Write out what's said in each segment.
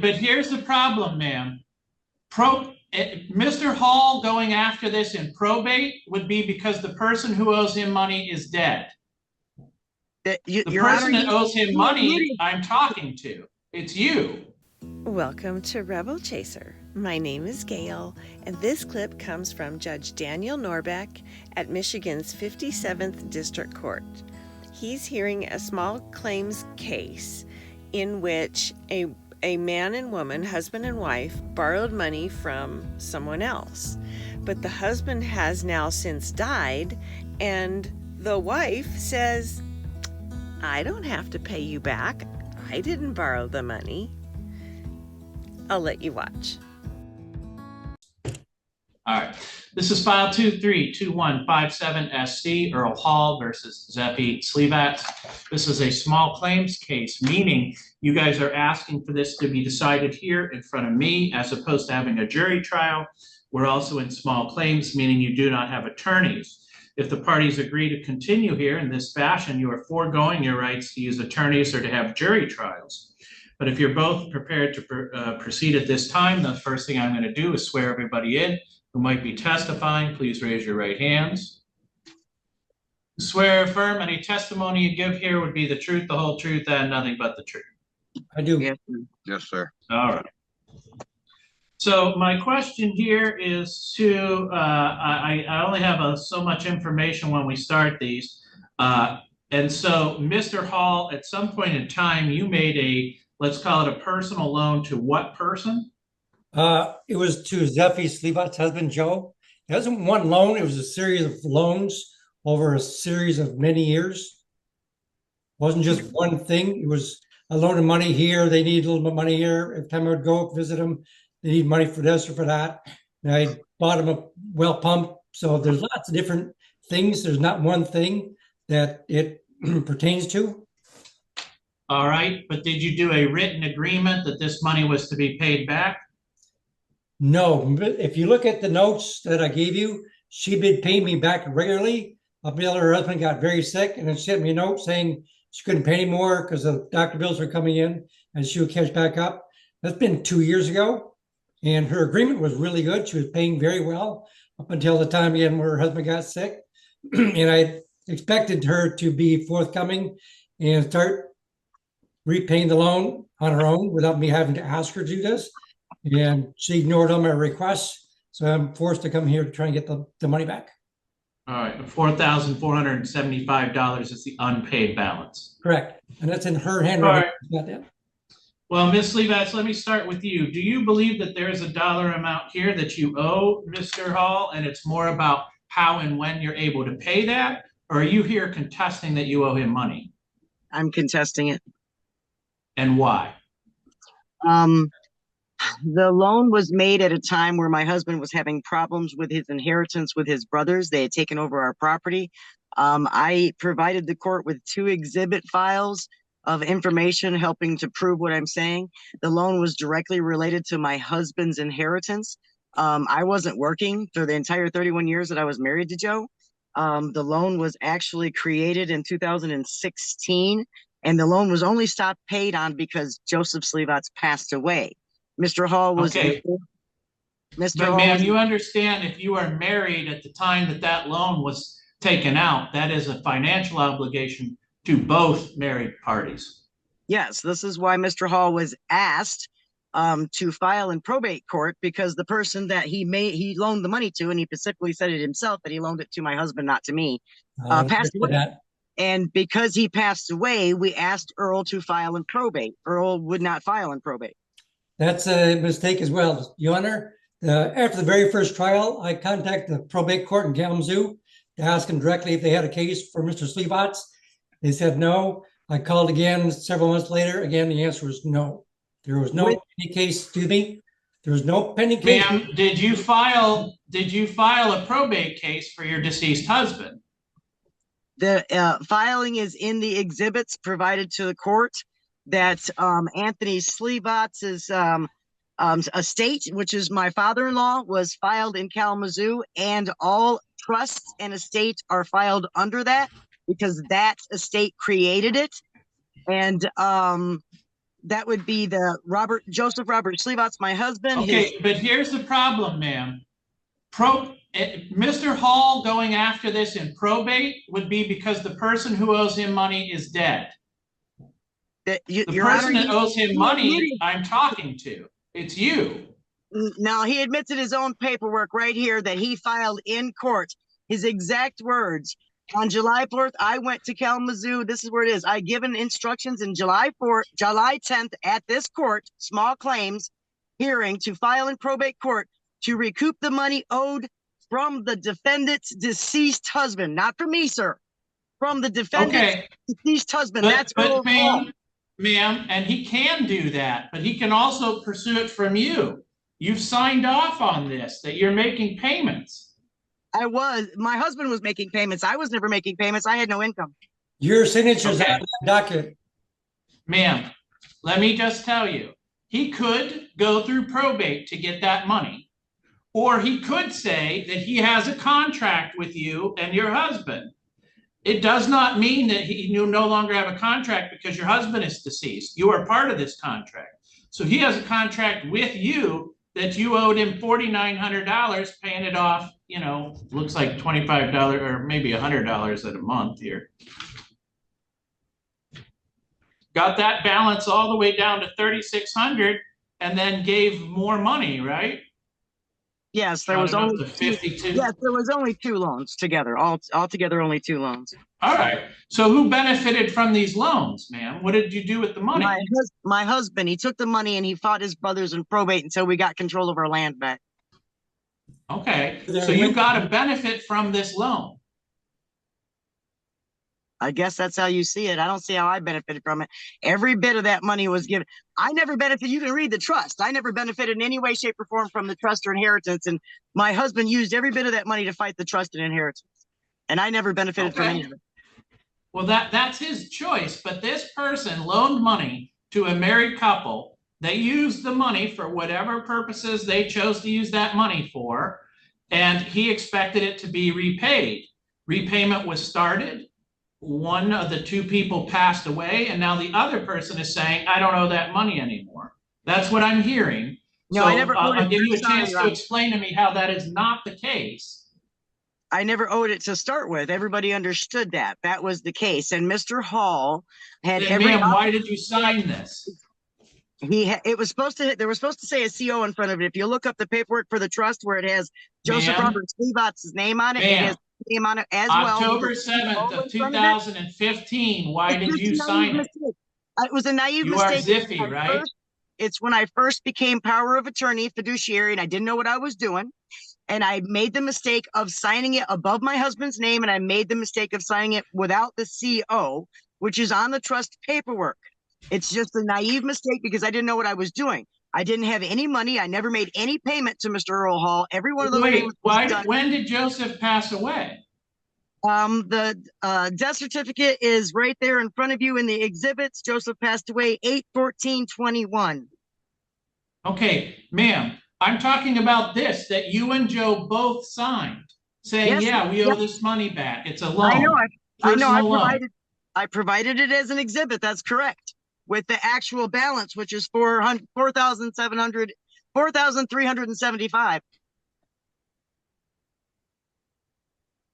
but here's the problem, ma'am. Mr. Hall going after this in probate would be because the person who owes him money is dead. The person that owes him money, I'm talking to. It's you. Welcome to Rebel Chaser. My name is Gail, and this clip comes from Judge Daniel Norbeck at Michigan's 57th District Court. He's hearing a small claims case in which a man and woman, husband and wife, borrowed money from someone else. But the husband has now since died, and the wife says, I don't have to pay you back. I didn't borrow the money. I'll let you watch. All right. This is file 232157SC, Earl Hall versus Zephy Slivats. This is a small claims case, meaning you guys are asking for this to be decided here in front of me as opposed to having a jury trial. We're also in small claims, meaning you do not have attorneys. If the parties agree to continue here in this fashion, you are foregoing your rights to use attorneys or to have jury trials. But if you're both prepared to proceed at this time, the first thing I'm going to do is swear everybody in who might be testifying. Please raise your right hands. Swear or affirm any testimony you give here would be the truth, the whole truth, and nothing but the truth. I do. Yes, sir. All right. So my question here is to, I only have so much information when we start these. And so Mr. Hall, at some point in time, you made a, let's call it a personal loan to what person? It was to Zephy Slivats' husband, Joe. It wasn't one loan. It was a series of loans over a series of many years. It wasn't just one thing. It was a loan of money here. They need a little bit of money here. Every time I would go visit them, they need money for this or for that. And I bought them a well pump. So there's lots of different things. There's not one thing that it pertains to. All right. But did you do a written agreement that this money was to be paid back? No. If you look at the notes that I gave you, she'd been paying me back regularly up until her husband got very sick, and then she sent me a note saying she couldn't pay anymore because the doctor bills were coming in and she would catch back up. That's been 2 years ago. And her agreement was really good. She was paying very well up until the time again where her husband got sick. And I expected her to be forthcoming and start repaying the loan on her own without me having to ask her to do this. And she ignored all my requests. So I'm forced to come here to try and get the money back. All right, $4,475 is the unpaid balance. Correct. And that's in her handwriting. All right. Well, Ms. Slivats, let me start with you. Do you believe that there is a dollar amount here that you owe Mr. Hall, and it's more about how and when you're able to pay that? Or are you here contesting that you owe him money? I'm contesting it. And why? The loan was made at a time where my husband was having problems with his inheritance with his brothers. They had taken over our property. I provided the court with 2 exhibit files of information helping to prove what I'm saying. The loan was directly related to my husband's inheritance. I wasn't working for the entire 31 years that I was married to Joe. The loan was actually created in 2016, and the loan was only stopped paid on because Joseph Slivats passed away. Mr. Hall was okay. But ma'am, you understand if you are married at the time that that loan was taken out, that is a financial obligation to both married parties. Yes, this is why Mr. Hall was asked to file in probate court, because the person that he loaned the money to, and he specifically said it himself that he loaned it to my husband, not to me, passed away. And because he passed away, we asked Earl to file in probate. Earl would not file in probate. That's a mistake as well, Your Honor. After the very first trial, I contacted the probate court in Kalamazoo to ask them directly if they had a case for Mr. Slivats. They said no. I called again several months later. Again, the answer was no. There was no pending case. Excuse me. There was no pending case. Ma'am, did you file a probate case for your deceased husband? The filing is in the exhibits provided to the court. That Anthony Slivats's estate, which is my father-in-law, was filed in Kalamazoo, and all trusts and estates are filed under that because that estate created it. And that would be the Joseph Robert Sleevat's my husband. Okay, but here's the problem, ma'am. Mr. Hall going after this in probate would be because the person who owes him money is dead. The person that owes him money, I'm talking to. It's you. Now, he admits in his own paperwork right here that he filed in court his exact words. On July 4th, I went to Kalamazoo. This is where it is. I given instructions in July 10th at this court, small claims hearing, to file in probate court to recoup the money owed from the defendant's deceased husband. Not from me, sir. From the defendant's deceased husband. But ma'am, and he can do that, but he can also pursue it from you. You've signed off on this, that you're making payments. My husband was making payments. I was never making payments. I had no income. Your signature's on that document. Ma'am, let me just tell you, he could go through probate to get that money, or he could say that he has a contract with you and your husband. It does not mean that you no longer have a contract because your husband is deceased. You are part of this contract. So he has a contract with you that you owed him $4,900, paying it off, looks like $25 or maybe $100 a month here. Got that balance all the way down to $3,600 and then gave more money, right? Yes, there was only 52. Yes, there was only 2 loans together. Altogether, only 2 loans. All right. So who benefited from these loans, ma'am? What did you do with the money? My husband. He took the money and he fought his brothers in probate until we got control of our land back. Okay. So you got a benefit from this loan. I guess that's how you see it. I don't see how I benefited from it. Every bit of that money was given. I never benefited. You can read the trust. I never benefited in any way, shape, or form from the trust or inheritance. And my husband used every bit of that money to fight the trust and inheritance. And I never benefited from any of it. Well, that's his choice. But this person loaned money to a married couple. They used the money for whatever purposes they chose to use that money for. And he expected it to be repaid. Repayment was started. One of the 2 people passed away, and now the other person is saying, I don't owe that money anymore. That's what I'm hearing. No, so I never I'll give you a chance to explain to me how that is not the case. I never owed it to start with. Everybody understood that. That was the case. And Mr. Hall had why did you sign this? There was supposed to say a CO in front of it. If you look up the paperwork for the trust where it has Joseph Robert Sleevat's name on it, it has name on it as October 7th of 2015. Why did you sign it? It was a naive mistake. You are Ziffy, right? It's when I first became power of attorney fiduciary and I didn't know what I was doing. And I made the mistake of signing it above my husband's name, and I made the mistake of signing it without the CO, which is on the trust paperwork. It's just a naive mistake because I didn't know what I was doing. I didn't have any money. I never made any payment to Mr. Earl Hall. Every one of those payments was done. When did Joseph pass away? The death certificate is right there in front of you in the exhibits. Joseph passed away 8/14/21. Okay, ma'am, I'm talking about this that you and Joe both signed, saying, we owe this money back. It's a loan. I know. I provided it as an exhibit. That's correct. With the actual balance, which is $4,375.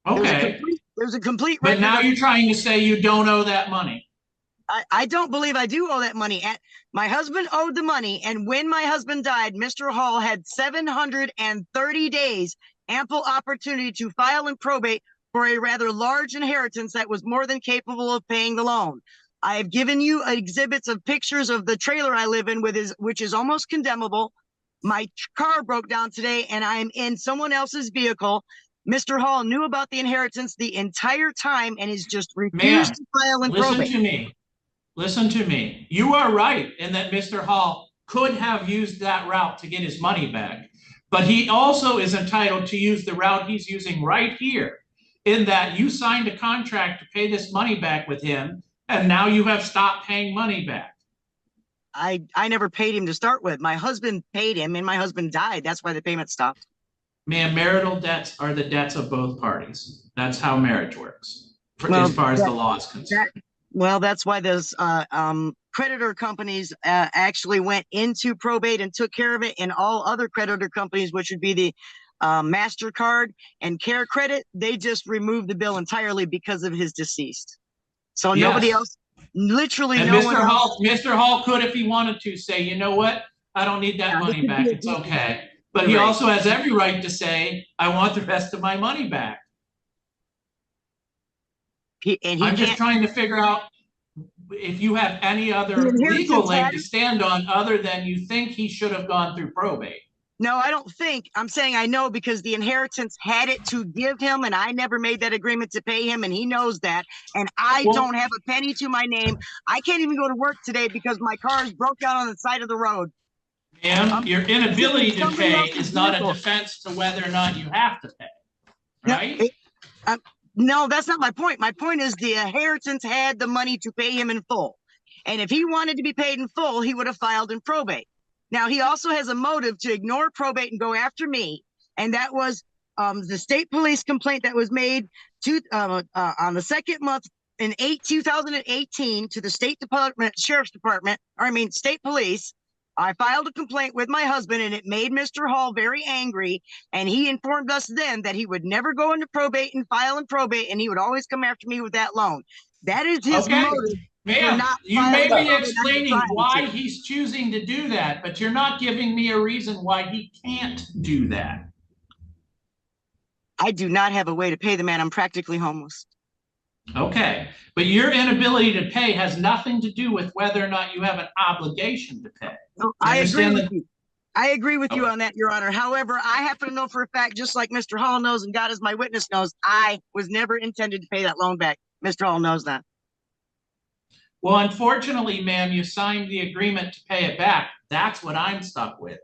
Okay. There's a complete. But now you're trying to say you don't owe that money. I don't believe I do owe that money. My husband owed the money, and when my husband died, Mr. Hall had 730 days ample opportunity to file in probate for a rather large inheritance that was more than capable of paying the loan. I have given you exhibits of pictures of the trailer I live in which is almost condemnable. My car broke down today and I am in someone else's vehicle. Mr. Hall knew about the inheritance the entire time and is just refused to file in probate. Listen to me. You are right in that Mr. Hall could have used that route to get his money back, but he also is entitled to use the route he's using right here, in that you signed a contract to pay this money back with him, and now you have stopped paying money back. I never paid him to start with. My husband paid him and my husband died. That's why the payment stopped. Ma'am, marital debts are the debts of both parties. That's how marriage works, as far as the law is concerned. Well, that's why there's creditor companies actually went into probate and took care of it, and all other creditor companies, which would be the MasterCard and Care Credit, they just removed the bill entirely because of his deceased. So nobody Yes. else, literally And no Mr. one else. Hall, Mr. Hall could, if he wanted to, say, you know what? I don't need that Yeah, money this back. would be It's okay. But he Right. also has every right to say, I want the rest of my money back. He I'm just can't. trying to figure out if you have any other The inheritance legal leg had- to stand on other than you think he should have gone through probate. No, I don't think. I'm saying I know because the inheritance had it to give him, and I never made that agreement to pay him, and he knows that. And I Well- don't have a penny to my name. I can't even go to work today because my car is broke down on the side of the road. Ma'am, your inability to Somebody pay else's is not a vehicle. defense to whether or not you have to pay, right? No, that's not my point. My point is the inheritance had the money to pay him in full. And if he wanted to be paid in full, he would have filed in probate. Now, he also has a motive to ignore probate and go after me. And that was the state police complaint that was made on the second month in 2018 to the State Department, Sheriff's Department, State Police. I filed a complaint with my husband, and it made Mr. Hall very angry. And he informed us then that he would never go into probate and file in probate, and he would always come after me with that loan. That is his Okay. motive. Ma'am, not you may filing be probate, explaining not trying why to. he's choosing to do that, but you're not giving me a reason why he can't do that. I do not have a way to pay the man. I'm practically homeless. Okay, but your inability to pay has nothing to do with whether or not you have an obligation to pay. No, I agree understand with that? you. I agree with you Okay. on that, Your Honor. However, I happen to know for a fact, just like Mr. Hall knows and God as my witness knows, I was never intended to pay that loan back. Mr. Hall knows that. Well, unfortunately, ma'am, you signed the agreement to pay it back. That's what I'm stuck with.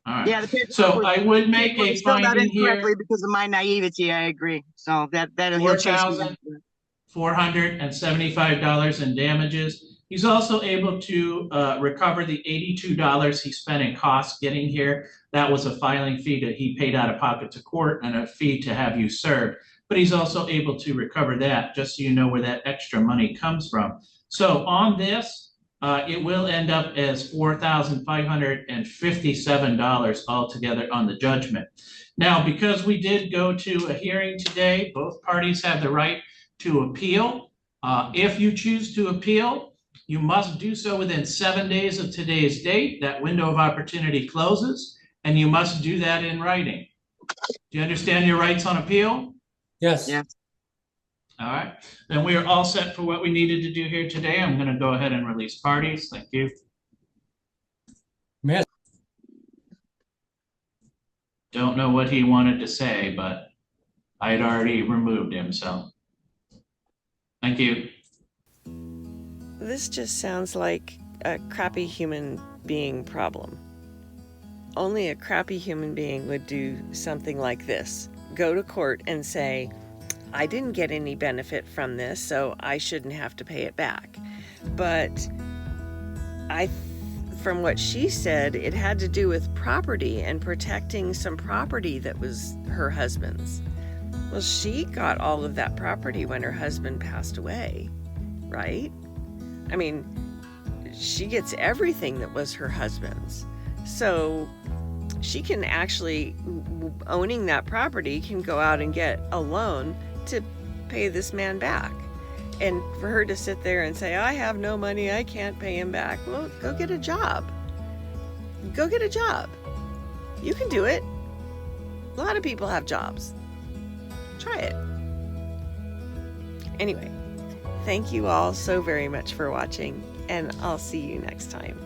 All right. Yeah, the paperwork So was- I would make it was a filled out finding incorrectly here, because of my naivety. I agree. So that'll he'll chase me. $475 in damages. He's also able to recover the $82 he spent in costs getting here. That was a filing fee that he paid out of pocket to court and a fee to have you served. But he's also able to recover that, just so you know where that extra money comes from. So on this, it will end up as $4,557 altogether on the judgment. Now, because we did go to a hearing today, both parties have the right to appeal. If you choose to appeal, you must do so within 7 days of today's date. That window of opportunity closes, and you must do that in writing. Do you understand your rights on appeal? Yes. Yeah. All right, then we are all set for what we needed to do here today. I'm going to go ahead and release parties. Thank you. Yes. Don't know what he wanted to say, but I had already removed him, so. Thank you. This just sounds like a crappy human being problem. Only a crappy human being would do something like this. Go to court and say, I didn't get any benefit from this, so I shouldn't have to pay it back. But from what she said, it had to do with property and protecting some property that was her husband's. Well, she got all of that property when her husband passed away, right? I mean, she gets everything that was her husband's. So she can actually, owning that property, can go out and get a loan to pay this man back. And for her to sit there and say, I have no money, I can't pay him back. Well, go get a job. Go get a job. You can do it. A lot of people have jobs. Try it. Anyway, thank you all so very much for watching, and I'll see you next time.